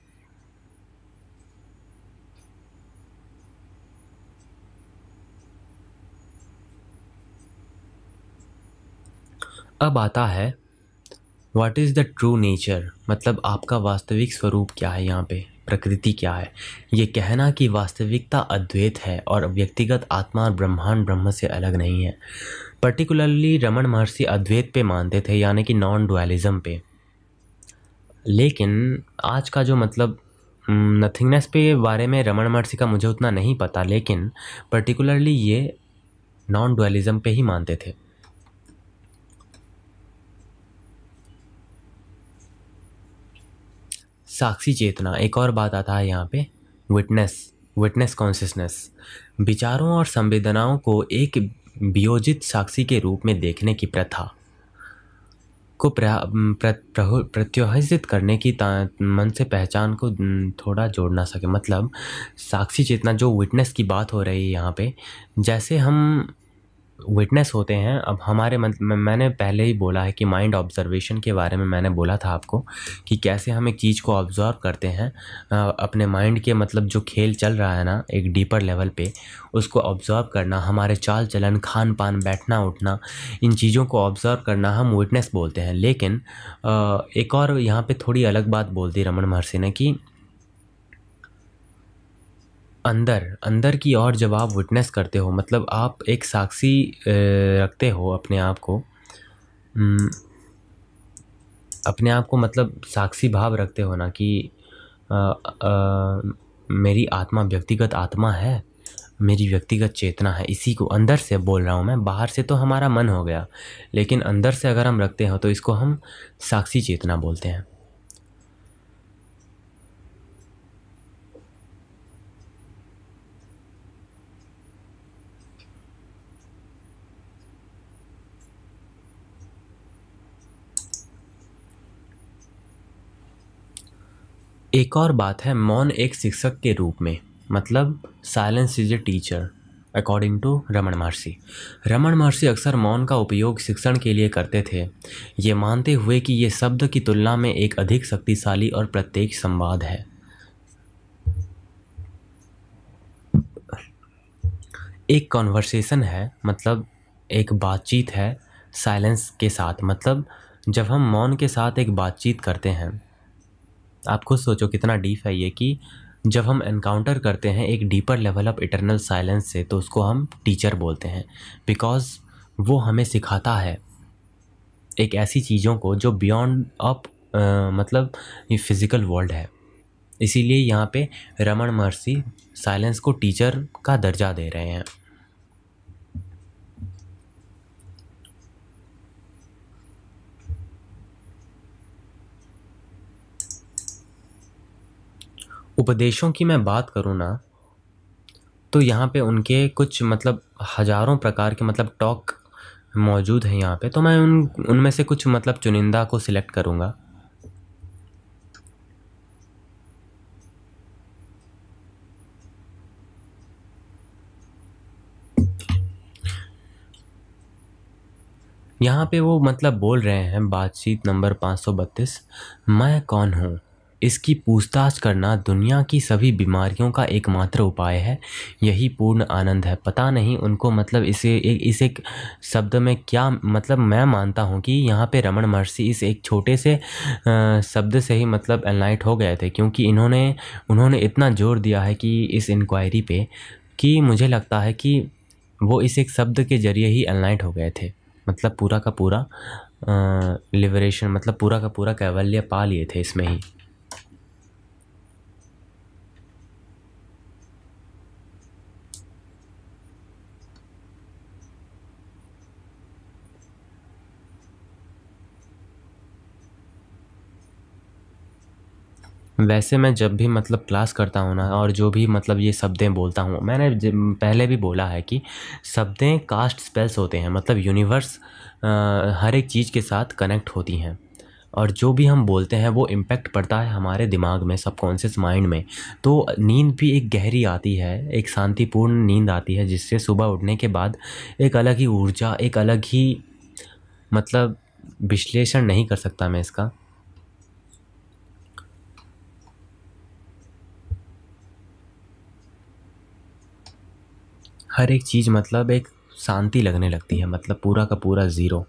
अब आता है what is the true nature, मतलब आपका वास्तविक स्वरूप क्या है, यहाँ पे प्रकृति क्या है। ये कहना कि वास्तविकता अद्वैत है और व्यक्तिगत आत्मा और ब्रह्मांड ब्रह्म से अलग नहीं है। पर्टिकुलरली रमन महर्षि अद्वैत पे मानते थे, यानी कि नॉन डुअलिज्म पे। लेकिन आज का जो मतलब नथिंगनेस पे बारे में रमन महर्षि का मुझे उतना नहीं पता, लेकिन पर्टिकुलरली ये नॉन डुअलिज्म पे ही मानते थे। साक्षी चेतना, एक और बात आता है यहाँ पे, विटनेस कॉन्शियसनेस। विचारों और संवेदनाओं को एक वियोजित साक्षी के रूप में देखने की प्रथा को प्रत्याहित करने की मन से पहचान को थोड़ा जोड़ना सके। मतलब साक्षी चेतना, जो विटनेस की बात हो रही है यहाँ पे, जैसे हम विटनेस होते हैं। अब हमारे मैंने पहले ही बोला है कि माइंड ऑब्जर्वेशन के बारे में मैंने बोला था आपको कि कैसे हम एक चीज़ को ऑब्जर्व करते हैं अपने माइंड के, मतलब जो खेल चल रहा है ना एक डीपर लेवल पे, उसको ऑब्जर्व करना, हमारे चाल चलन, खान पान, बैठना उठना, इन चीज़ों को ऑब्जर्व करना हम विटनेस बोलते हैं। लेकिन एक और यहाँ पे थोड़ी अलग बात बोल दी रमन महर्षि ने कि अंदर की ओर जब आप विटनेस करते हो, मतलब आप एक साक्षी रखते हो अपने आप को, अपने आप को मतलब साक्षी भाव रखते हो ना कि मेरी आत्मा व्यक्तिगत आत्मा है, मेरी व्यक्तिगत चेतना है। इसी को अंदर से बोल रहा हूँ मैं, बाहर से तो हमारा मन हो गया, लेकिन अंदर से अगर हम रखते हो तो इसको हम साक्षी चेतना बोलते हैं। एक और बात है, मौन एक शिक्षक के रूप में, मतलब silence is a teacher according to Raman Maharshi. Raman महर्षि अक्सर मौन का उपयोग शिक्षण के लिए करते थे, ये मानते हुए कि ये शब्द की तुलना में एक अधिक शक्तिशाली और प्रत्येक संवाद है। एक कॉन्वर्सेशन है, मतलब एक बातचीत है साइलेंस के साथ। मतलब जब हम मौन के साथ एक बातचीत करते हैं, आप खुद सोचो कितना डीप है ये, कि जब हम एनकाउंटर करते हैं एक deeper level of eternal silence से, तो उसको हम टीचर बोलते हैं, बिकॉज वो हमें सिखाता है एक ऐसी चीज़ों को जो बियॉन्ड ऑफ मतलब ये फिज़िकल वर्ल्ड है। इसीलिए यहाँ पे रमन महर्षि साइलेंस को टीचर का दर्जा दे रहे हैं। उपदेशों की मैं बात करूँ ना, तो यहाँ पे उनके कुछ मतलब हज़ारों प्रकार के मतलब टॉक मौजूद हैं यहाँ पे, तो मैं उनमें से कुछ मतलब चुनिंदा को सिलेक्ट करूँगा। यहाँ पे वो मतलब बोल रहे हैं, बातचीत नंबर 532, मैं कौन हूँ, इसकी पूछताछ करना दुनिया की सभी बीमारियों का एकमात्र उपाय है, यही पूर्ण आनंद है। पता नहीं उनको मतलब इस एक शब्द में क्या मतलब, मैं मानता हूँ कि यहाँ पे रमन महर्षि इस एक छोटे से शब्द से ही मतलब एनलाइट हो गए थे, क्योंकि उन्होंने इतना जोर दिया है कि इस इंक्वायरी पे, कि मुझे लगता है कि वो इस एक शब्द के ज़रिए ही एनलाइट हो गए थे। मतलब पूरा का पूरा लिबरेशन, मतलब पूरा का पूरा कैवल्य पा लिए थे इसमें ही। वैसे मैं जब भी मतलब क्लास करता हूँ ना, और जो भी मतलब ये शब्दें बोलता हूँ, मैंने पहले भी बोला है कि शब्दें कास्ट स्पेल्स होते हैं, मतलब यूनिवर्स हर एक चीज़ के साथ कनेक्ट होती हैं, और जो भी हम बोलते हैं वो इम्पेक्ट पड़ता है हमारे दिमाग में, सबकॉन्शियस माइंड में। तो नींद भी एक गहरी आती है, एक शांतिपूर्ण नींद आती है, जिससे सुबह उठने के बाद एक अलग ही ऊर्जा, एक अलग ही मतलब विश्लेषण नहीं कर सकता मैं इसका। हर एक चीज़ मतलब एक शांति लगने लगती है, मतलब पूरा का पूरा ज़ीरो।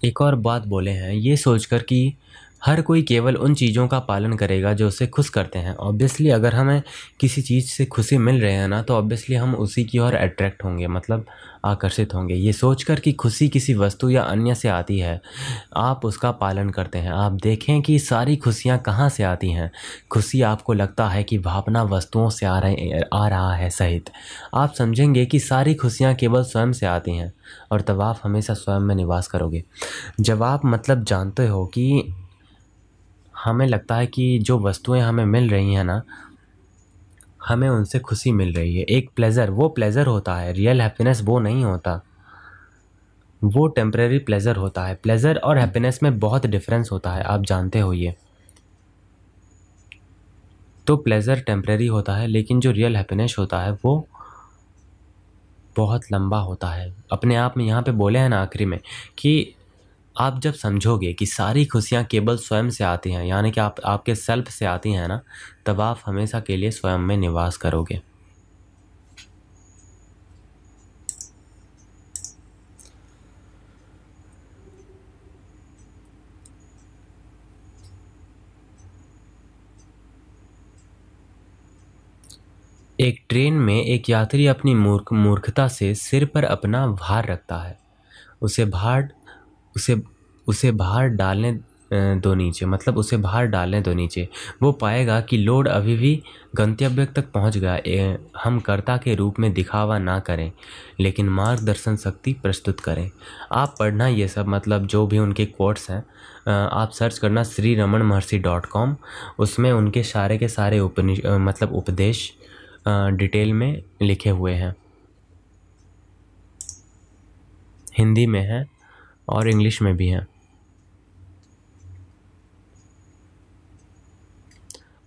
एक और बात बोले हैं, ये सोचकर कि हर कोई केवल उन चीज़ों का पालन करेगा जो उसे खुश करते हैं। ऑब्वियसली अगर हमें किसी चीज़ से खुशी मिल रहे हैं ना, तो ऑब्वियसली हम उसी की ओर अट्रैक्ट होंगे, मतलब आकर्षित होंगे। ये सोचकर कि खुशी किसी वस्तु या अन्य से आती है, आप उसका पालन करते हैं। आप देखें कि सारी खुशियाँ कहाँ से आती हैं। खुशी आपको लगता है कि भावना वस्तुओं से आ रहा है सहित, आप समझेंगे कि सारी खुशियाँ केवल स्वयं से आती हैं, और तब आप हमेशा स्वयं में निवास करोगे। जब आप मतलब जानते हो कि हमें लगता है कि जो वस्तुएं हमें मिल रही हैं ना, हमें उनसे खुशी मिल रही है, एक प्लेज़र, वो प्लेज़र होता है, रियल हैप्पीनेस वो नहीं होता, वो टेम्परेरी प्लेज़र होता है। प्लेज़र और हैप्पीनेस में बहुत डिफरेंस होता है, आप जानते हो ये। तो प्लेजर टेम्परेरी होता है, लेकिन जो रियल हैप्पीनेस होता है वो बहुत लंबा होता है। अपने आप में यहाँ पे बोले हैं ना आखिरी में कि आप जब समझोगे कि सारी खुशियाँ केवल स्वयं से आती हैं, यानी कि आप आपके सेल्फ से आती हैं ना, तब आप हमेशा के लिए स्वयं में निवास करोगे। एक ट्रेन में एक यात्री अपनी मूर्खता से सिर पर अपना भार रखता है। उसे भार उसे उसे भार डालने दो नीचे, मतलब उसे भार डालने दो नीचे। वो पाएगा कि लोड अभी भी गंतव्य तक पहुंच गया। हम कर्ता के रूप में दिखावा ना करें, लेकिन मार्गदर्शन शक्ति प्रस्तुत करें। आप पढ़ना ये सब, मतलब जो भी उनके कोट्स हैं, आप सर्च करना sriramamarshi.com। उसमें उनके सारे के सारे मतलब उपदेश डिटेल में लिखे हुए हैं, हिंदी में है और इंग्लिश में भी हैं।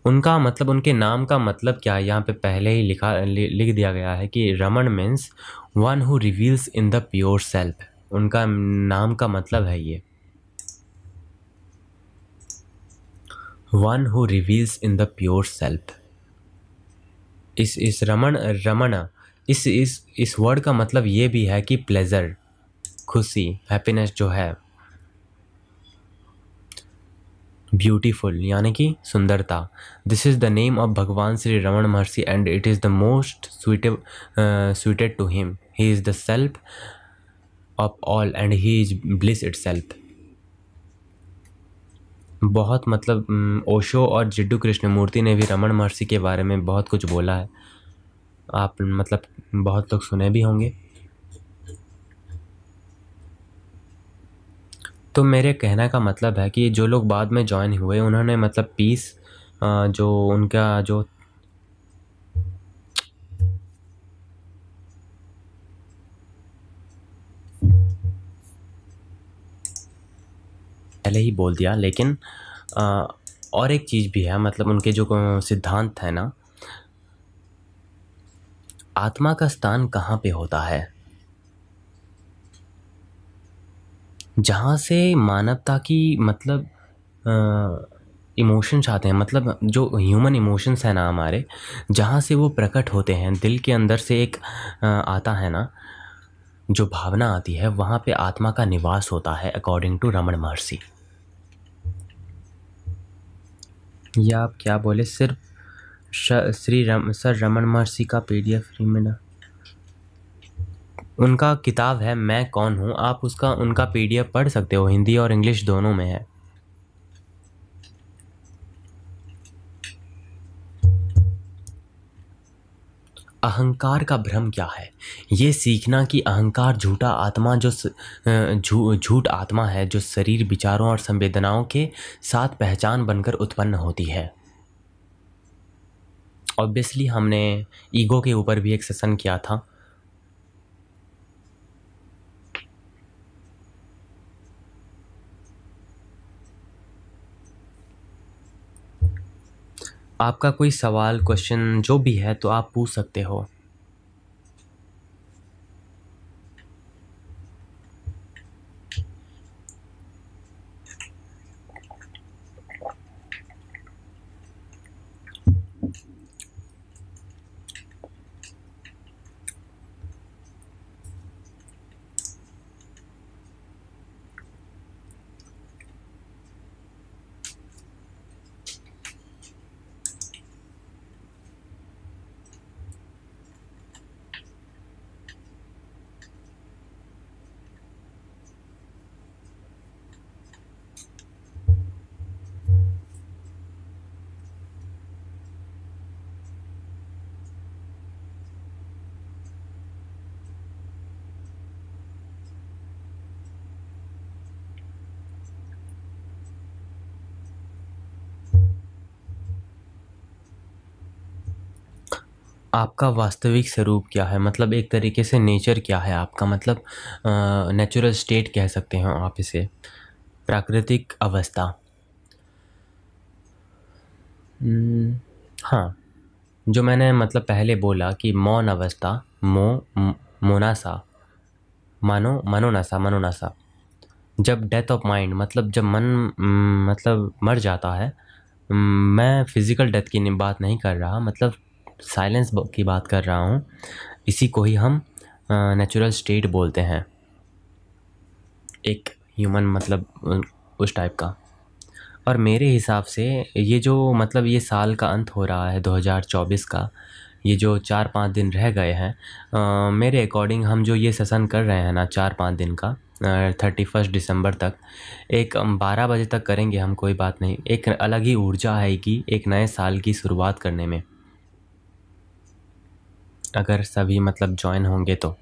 उनका मतलब, उनके नाम का मतलब क्या है यहाँ पे पहले ही लिख दिया गया है कि Raman means one who reveals in the pure self. उनका नाम का मतलब है ये, one who reveals in the pure self. इस रमन इस वर्ड का मतलब ये भी है कि प्लेजर, खुशी, हैप्पीनेस जो है, ब्यूटीफुल यानी कि सुंदरता। This is the name of भगवान श्री रमन महर्षि and it is the most suited to him. He is the self of all and he is bliss itself. बहुत मतलब ओशो और जिड्डू कृष्णमूर्ति ने भी रमन महर्षि के बारे में बहुत कुछ बोला है। आप मतलब बहुत लोग सुने भी होंगे। तो मेरे कहने का मतलब है कि जो लोग बाद में ज्वाइन हुए उन्होंने मतलब पीस जो उनका जो पहले ही बोल दिया, लेकिन और एक चीज़ भी है, मतलब उनके जो सिद्धांत है ना, आत्मा का स्थान कहाँ पे होता है? जहाँ से मानवता की मतलब इमोशंस आते हैं, मतलब जो ह्यूमन इमोशंस हैं ना हमारे, जहाँ से वो प्रकट होते हैं, दिल के अंदर से एक आता है ना, जो भावना आती है, वहाँ पे आत्मा का निवास होता है अकॉर्डिंग टू रमन महर्षि। या आप क्या बोले, सिर्फ सर रमन महर्षि का PDF फ्री में ना, उनका किताब है मैं कौन हूँ, आप उनका PDF पढ़ सकते हो, हिंदी और इंग्लिश दोनों में है। अहंकार का भ्रम क्या है? ये सीखना कि अहंकार झूठ आत्मा है जो शरीर, विचारों और संवेदनाओं के साथ पहचान बनकर उत्पन्न होती है। ऑब्वियसली हमने ईगो के ऊपर भी एक सेशन किया था। आपका कोई सवाल, क्वेश्चन जो भी है तो आप पूछ सकते हो। आपका वास्तविक स्वरूप क्या है, मतलब एक तरीके से नेचर क्या है आपका, मतलब नेचुरल स्टेट कह सकते हो आप इसे, प्राकृतिक अवस्था। हाँ, जो मैंने मतलब पहले बोला कि मौन अवस्था, मोनासा, मनोनासा, जब डेथ ऑफ माइंड मतलब जब मन मतलब मर जाता है। मैं फिज़िकल डेथ की बात नहीं कर रहा, मतलब साइलेंस की बात कर रहा हूँ। इसी को ही हम नेचुरल स्टेट बोलते हैं, एक ह्यूमन मतलब उस टाइप का। और मेरे हिसाब से ये जो मतलब ये साल का अंत हो रहा है 2024 का, ये जो 4-5 दिन रह गए हैं, मेरे अकॉर्डिंग हम जो ये सेशन कर रहे हैं ना 4-5 दिन का, 31 दिसंबर तक, एक 12 बजे तक करेंगे हम, कोई बात नहीं। एक अलग ही ऊर्जा आएगी एक नए साल की शुरुआत करने में, अगर सभी मतलब ज्वाइन होंगे तो।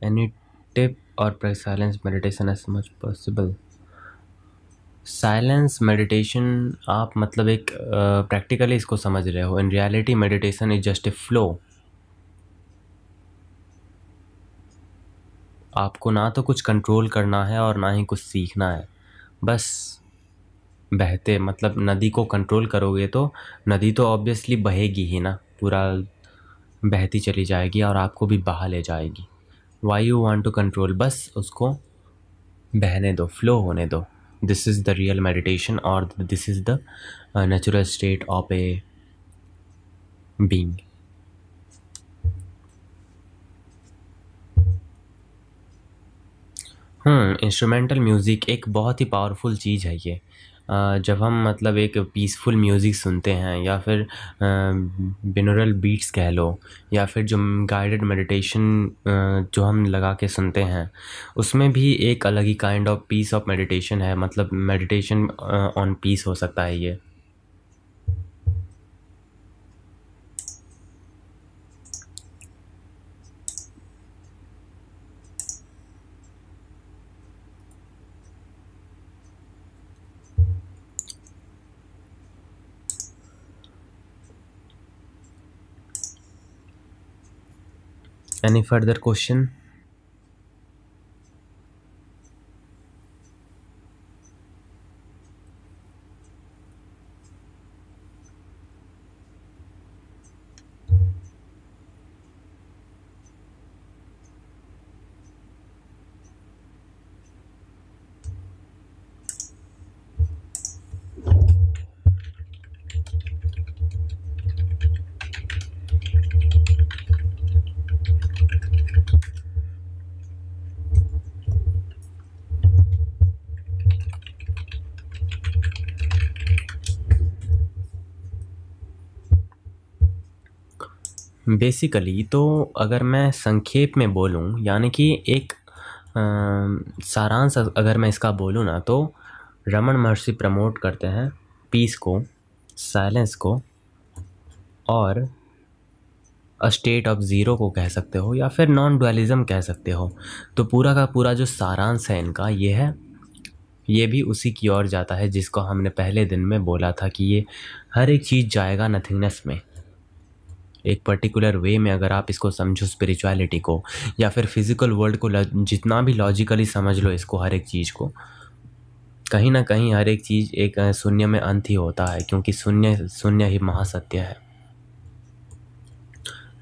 एनी टिप और silence meditation as much possible. Silence meditation आप मतलब एक प्रैक्टिकली इसको समझ रहे हो। In reality meditation is just a flow. आपको ना तो कुछ कंट्रोल करना है और ना ही कुछ सीखना है, बस बहते मतलब नदी को कंट्रोल करोगे तो नदी तो ऑब्वियसली बहेगी ही ना, पूरा बहती चली जाएगी और आपको भी बहा ले जाएगी। Why you want to control, बस उसको बहने दो, फ्लो होने दो। This is the real meditation और this is the natural state of a being. Instrumental music एक बहुत ही पावरफुल चीज़ है ये। जब हम मतलब एक पीसफुल म्यूज़िक सुनते हैं या फिर बिनौरल बीट्स कह लो, या फिर जो गाइडेड मेडिटेशन जो हम लगा के सुनते हैं, उसमें भी एक अलग ही kind of peace of meditation है, मतलब मेडिटेशन ऑन पीस हो सकता है ये। Any further question? बेसिकली तो अगर मैं संक्षेप में बोलूँ, यानी कि एक सारांश अगर मैं इसका बोलूँ ना, तो रमन महर्षि प्रमोट करते हैं पीस को, साइलेंस को, और अ स्टेट ऑफ ज़ीरो को कह सकते हो, या फिर नॉन डुअलिज़्म कह सकते हो। तो पूरा का पूरा जो सारांश है इनका ये है, ये भी उसी की ओर जाता है जिसको हमने पहले दिन में बोला था कि ये हर एक चीज़ जाएगा नथिंगनेस में। एक पर्टिकुलर वे में अगर आप इसको समझो स्पिरिचुअलिटी को, या फिर फिज़िकल वर्ल्ड को, जितना भी लॉजिकली समझ लो इसको, हर एक चीज़ को, कहीं ना कहीं हर एक चीज़ एक शून्य में अंत ही होता है, क्योंकि शून्य शून्य ही महासत्य है।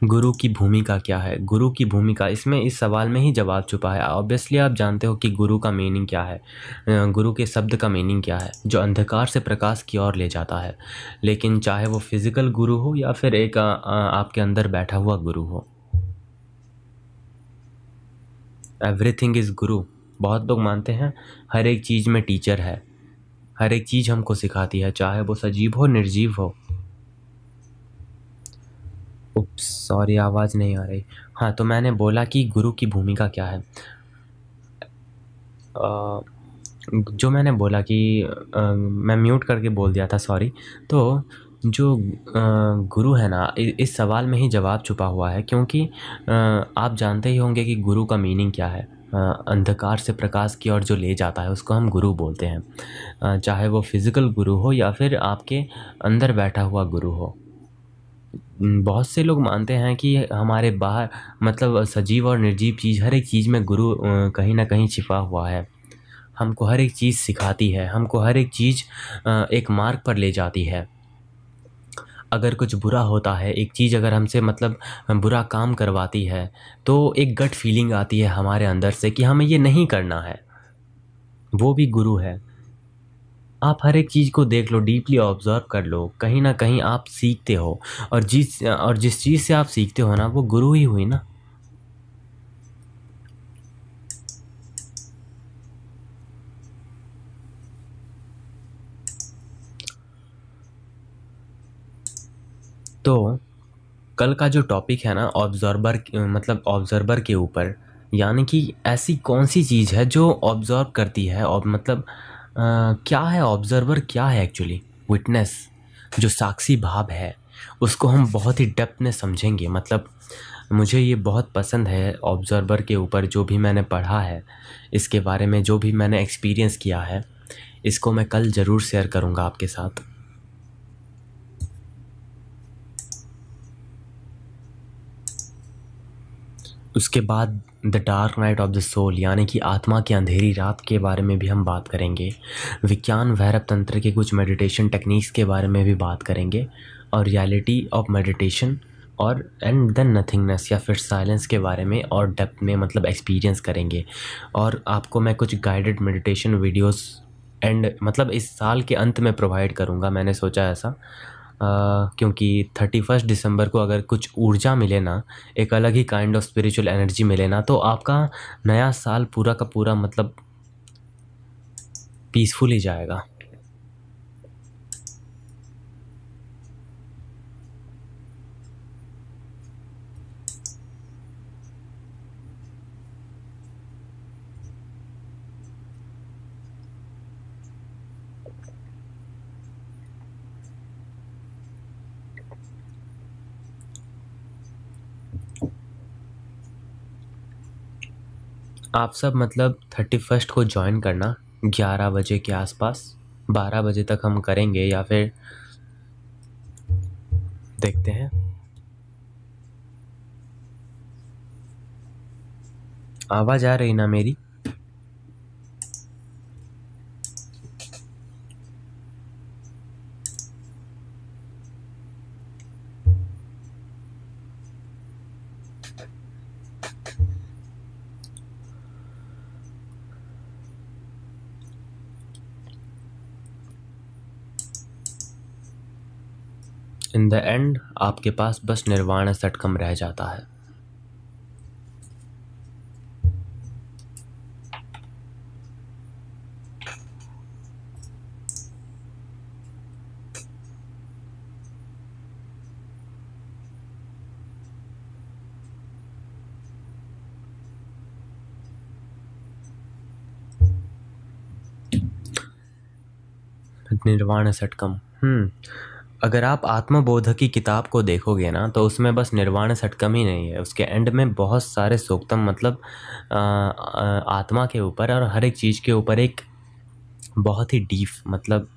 गुरु की भूमिका क्या है? गुरु की भूमिका, इसमें इस सवाल में ही जवाब छुपा है। ऑब्वियसली आप जानते हो कि गुरु का मीनिंग क्या है, गुरु के शब्द का मीनिंग क्या है, जो अंधकार से प्रकाश की ओर ले जाता है। लेकिन चाहे वो फिज़िकल गुरु हो या फिर एक आपके अंदर बैठा हुआ गुरु हो, एवरीथिंग इज़ गुरु। बहुत लोग मानते हैं हर एक चीज़ में टीचर है, हर एक चीज़ हमको सिखाती है, चाहे वो सजीव हो निर्जीव हो। उप्स, सॉरी आवाज़ नहीं आ रही। हाँ, तो मैंने बोला कि गुरु की भूमिका क्या है। जो मैंने बोला कि मैं म्यूट करके बोल दिया था, सॉरी। तो जो गुरु है ना, इस सवाल में ही जवाब छुपा हुआ है, क्योंकि आप जानते ही होंगे कि गुरु का मीनिंग क्या है। अंधकार से प्रकाश की ओर जो ले जाता है उसको हम गुरु बोलते हैं, चाहे वो फिज़िकल गुरु हो या फिर आपके अंदर बैठा हुआ गुरु हो। बहुत से लोग मानते हैं कि हमारे बाहर मतलब सजीव और निर्जीव चीज़, हर एक चीज़ में गुरु कहीं ना कहीं छिपा हुआ है। हमको हर एक चीज़ सिखाती है, हमको हर एक चीज़ एक मार्ग पर ले जाती है। अगर कुछ बुरा होता है, एक चीज़ अगर हमसे मतलब बुरा काम करवाती है, तो एक गट फीलिंग आती है हमारे अंदर से कि हमें ये नहीं करना है। वो भी गुरु है। आप हर एक चीज़ को देख लो, डीपली ऑब्ज़र्व कर लो, कहीं न कहीं आप सीखते हो, और जिस चीज़ से आप सीखते हो ना, वो गुरु ही हुई ना। तो कल का जो टॉपिक है ना, मतलब ऑब्ज़र्वर के ऊपर, यानी कि ऐसी कौन सी चीज़ है जो ऑब्ज़र्व करती है, और मतलब क्या है ऑब्ज़र्वर, क्या है एक्चुअली विटनेस, जो साक्षी भाव है, उसको हम बहुत ही डेप्थ में समझेंगे। मतलब मुझे ये बहुत पसंद है ऑब्ज़र्वर के ऊपर, जो भी मैंने पढ़ा है इसके बारे में, जो भी मैंने एक्सपीरियंस किया है, इसको मैं कल ज़रूर शेयर करूँगा आपके साथ। उसके बाद the dark night of the soul, यानी कि आत्मा की अंधेरी रात के बारे में भी हम बात करेंगे। विज्ञान भैरव तंत्र के कुछ मेडिटेशन टेक्निक्स के बारे में भी बात करेंगे, और रियलिटी ऑफ मेडिटेशन, और एंड देन नथिंगनेस या फिर साइलेंस के बारे में और डेप्थ में मतलब एक्सपीरियंस करेंगे। और आपको मैं कुछ गाइडेड मेडिटेशन वीडियोस एंड मतलब इस साल के अंत में प्रोवाइड करूँगा, मैंने सोचा ऐसा। क्योंकि 31 दिसंबर को अगर कुछ ऊर्जा मिले ना, एक अलग ही काइंड ऑफ स्पिरिचुअल एनर्जी मिले ना, तो आपका नया साल पूरा का पूरा मतलब पीसफुल ही जाएगा। आप सब मतलब 31 को ज्वाइन करना 11 बजे के आसपास, 12 बजे तक हम करेंगे, या फिर देखते हैं। आवाज़ आ रही ना मेरी? इन द एंड आपके पास बस निर्वाण षटकम रह जाता है। निर्वाण षटकम। अगर आप आत्मबोध की किताब को देखोगे ना, तो उसमें बस निर्वाण षटकम ही नहीं है, उसके एंड में बहुत सारे सूक्तम मतलब आत्मा के ऊपर और हर एक चीज़ के ऊपर एक बहुत ही डीप मतलब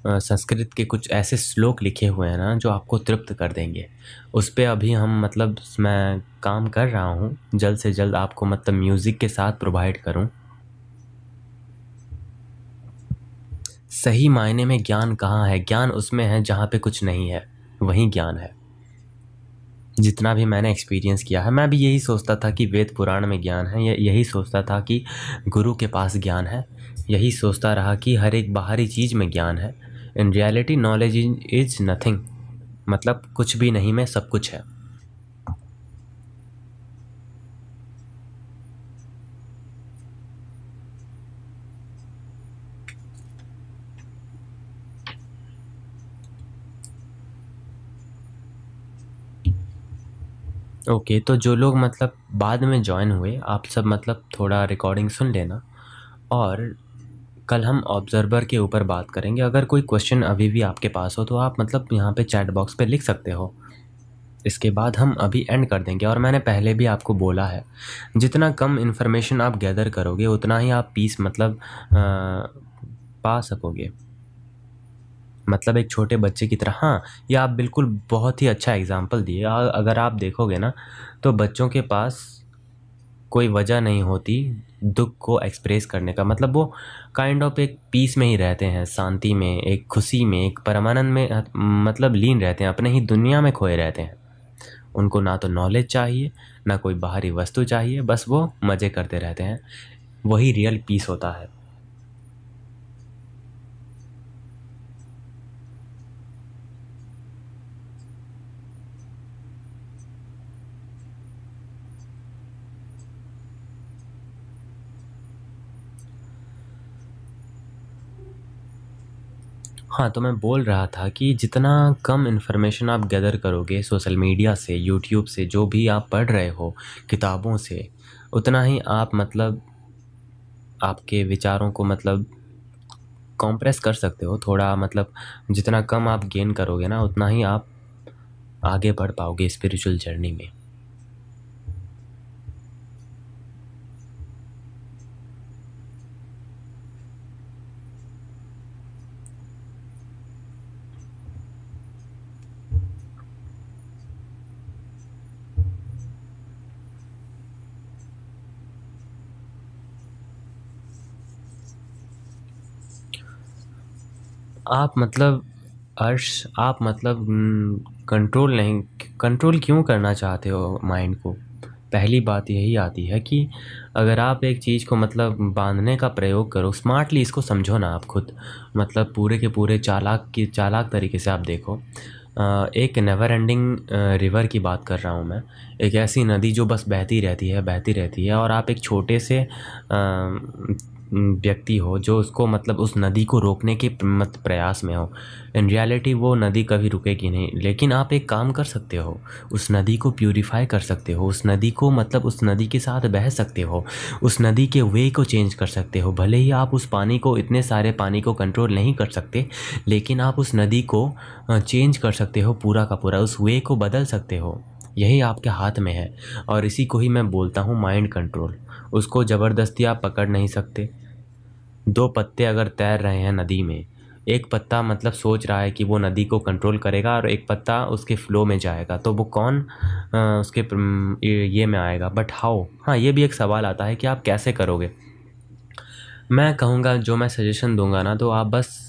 संस्कृत के कुछ ऐसे श्लोक लिखे हुए हैं ना, जो आपको तृप्त कर देंगे। उस पे अभी हम मतलब मैं काम कर रहा हूँ, जल्द से जल्द आपको मतलब म्यूज़िक के साथ प्रोवाइड करूँ। सही मायने में ज्ञान कहाँ है? ज्ञान उसमें है जहाँ पे कुछ नहीं है, वहीं ज्ञान है। जितना भी मैंने एक्सपीरियंस किया है, मैं भी यही सोचता था कि वेद पुराण में ज्ञान है, यही सोचता था कि गुरु के पास ज्ञान है, यही सोचता रहा कि हर एक बाहरी चीज़ में ज्ञान है। In reality knowledge is nothing, मतलब कुछ भी नहीं में सब कुछ है। ओके, तो जो लोग मतलब बाद में ज्वाइन हुए, आप सब मतलब थोड़ा रिकॉर्डिंग सुन लेना, और कल हम ऑब्जर्वर के ऊपर बात करेंगे। अगर कोई क्वेश्चन अभी भी आपके पास हो, तो आप मतलब यहाँ पे चैट बॉक्स पे लिख सकते हो। इसके बाद हम अभी एंड कर देंगे। और मैंने पहले भी आपको बोला है, जितना कम इन्फॉर्मेशन आप गैदर करोगे, उतना ही आप पीस मतलब पा सकोगे, मतलब एक छोटे बच्चे की तरह। हाँ, ये आप बिल्कुल बहुत ही अच्छा एग्जाम्पल दिए। अगर आप देखोगे ना, तो बच्चों के पास कोई वजह नहीं होती दुख को एक्सप्रेस करने का, मतलब वो काइंड ऑफ एक पीस में ही रहते हैं, शांति में, एक खुशी में, एक परमानंद में, मतलब लीन रहते हैं, अपने ही दुनिया में खोए रहते हैं। उनको ना तो नॉलेज चाहिए, ना कोई बाहरी वस्तु चाहिए, बस वो मज़े करते रहते हैं। वही रियल पीस होता है। हाँ, तो मैं बोल रहा था कि जितना कम इन्फॉर्मेशन आप गैदर करोगे सोशल मीडिया से, यूट्यूब से, जो भी आप पढ़ रहे हो, किताबों से, उतना ही आप मतलब आपके विचारों को मतलब कॉम्प्रेस कर सकते हो थोड़ा, मतलब जितना कम आप गेन करोगे ना, उतना ही आप आगे बढ़ पाओगे स्पिरिचुअल जर्नी में। आप मतलब अर्श, आप मतलब कंट्रोल नहीं, कंट्रोल क्यों करना चाहते हो माइंड को? पहली बात यही आती है कि अगर आप एक चीज़ को मतलब बांधने का प्रयोग करो स्मार्टली, इसको समझो ना आप खुद, मतलब पूरे के पूरे चालाक तरीके से आप देखो। एक नेवर एंडिंग रिवर की बात कर रहा हूँ मैं, एक ऐसी नदी जो बस बहती रहती है, बहती रहती है, और आप एक छोटे से व्यक्ति हो जो उसको मतलब उस नदी को रोकने के प्रयास में हो। इन रियलिटी वो नदी कभी रुकेगी नहीं, लेकिन आप एक काम कर सकते हो, उस नदी को प्यूरिफाई कर सकते हो, उस नदी को मतलब उस नदी के साथ बह सकते हो, उस नदी के वे को चेंज कर सकते हो। भले ही आप उस पानी को, इतने सारे पानी को कंट्रोल नहीं कर सकते, लेकिन आप उस नदी को चेंज कर सकते हो, पूरा का पूरा उस वे को बदल सकते हो। यही आपके हाथ में है, और इसी को ही मैं बोलता हूँ माइंड कंट्रोल। उसको ज़बरदस्ती आप पकड़ नहीं सकते। दो पत्ते अगर तैर रहे हैं नदी में, एक पत्ता मतलब सोच रहा है कि वो नदी को कंट्रोल करेगा, और एक पत्ता उसके फ्लो में जाएगा, तो वो कौन उसके ये में आएगा? But how? हाँ, ये भी एक सवाल आता है कि आप कैसे करोगे। मैं कहूँगा, जो मैं सजेशन दूंगा ना, तो आप बस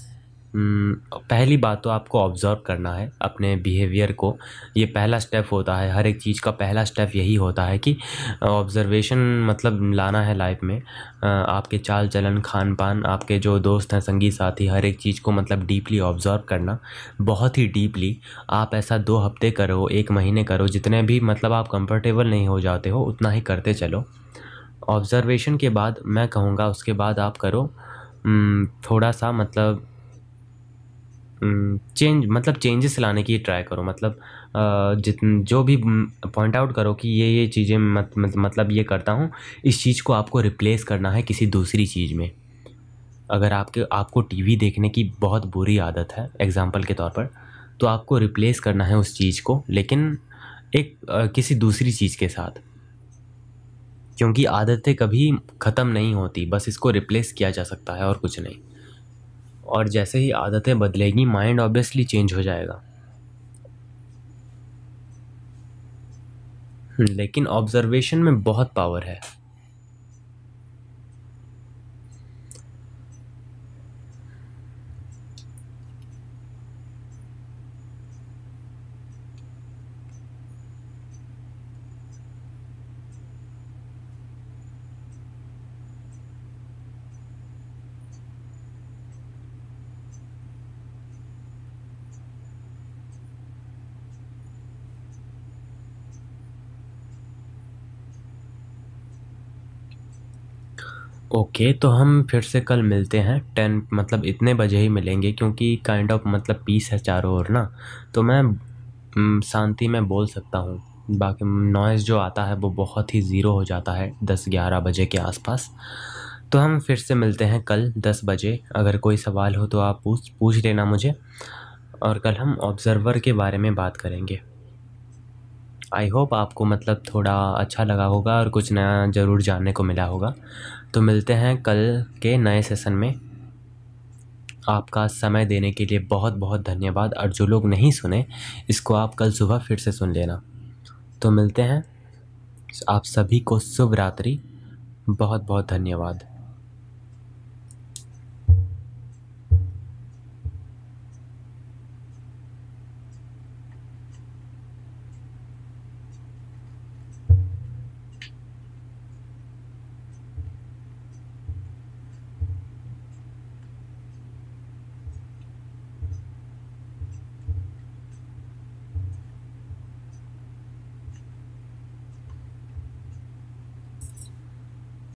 पहली बात तो आपको ऑब्ज़र्व करना है अपने बिहेवियर को। ये पहला स्टेप होता है, हर एक चीज़ का पहला स्टेप यही होता है कि ऑब्ज़र्वेशन मतलब लाना है लाइफ में। आपके चाल चलन, खान पान, आपके जो दोस्त हैं, संगी साथी, हर एक चीज़ को मतलब डीपली ऑब्ज़र्व करना, बहुत ही डीपली। आप ऐसा 2 हफ्ते करो, 1 महीने करो, जितने भी मतलब आप कंफर्टेबल नहीं हो जाते हो उतना ही करते चलो। ऑब्ज़र्वेशन के बाद मैं कहूँगा उसके बाद आप करो थोड़ा सा मतलब चेंजेस लाने की ट्राई करो, मतलब जो भी पॉइंट आउट करो कि ये चीज़ें मतलब ये करता हूँ, इस चीज़ को आपको रिप्लेस करना है किसी दूसरी चीज़ में। अगर आपको टीवी देखने की बहुत बुरी आदत है एग्जांपल के तौर पर, तो आपको रिप्लेस करना है उस चीज़ को, लेकिन एक किसी दूसरी चीज़ के साथ, क्योंकि आदतें कभी ख़त्म नहीं होती, बस इसको रिप्लेस किया जा सकता है और कुछ नहीं। और जैसे ही आदतें बदलेगी, माइंड ऑब्वियसली चेंज हो जाएगा। लेकिन ऑब्जर्वेशन में बहुत पावर है। ओके, तो हम फिर से कल मिलते हैं 10, मतलब इतने बजे ही मिलेंगे, क्योंकि काइंड ऑफ मतलब पीस है चारों ओर ना, तो मैं शांति में बोल सकता हूँ। बाकी नॉइज़ जो आता है वो बहुत ही ज़ीरो हो जाता है 10-11 बजे के आसपास। तो हम फिर से मिलते हैं कल 10 बजे। अगर कोई सवाल हो तो आप पूछ लेना मुझे, और कल हम ऑब्ज़र्वर के बारे में बात करेंगे। आई होप आपको मतलब थोड़ा अच्छा लगा होगा और कुछ नया ज़रूर जानने को मिला होगा। तो मिलते हैं कल के नए सेशन में। आपका समय देने के लिए बहुत बहुत धन्यवाद, और जो लोग नहीं सुने, इसको आप कल सुबह फिर से सुन लेना। तो मिलते हैं। आप सभी को शुभ रात्रि। बहुत बहुत धन्यवाद।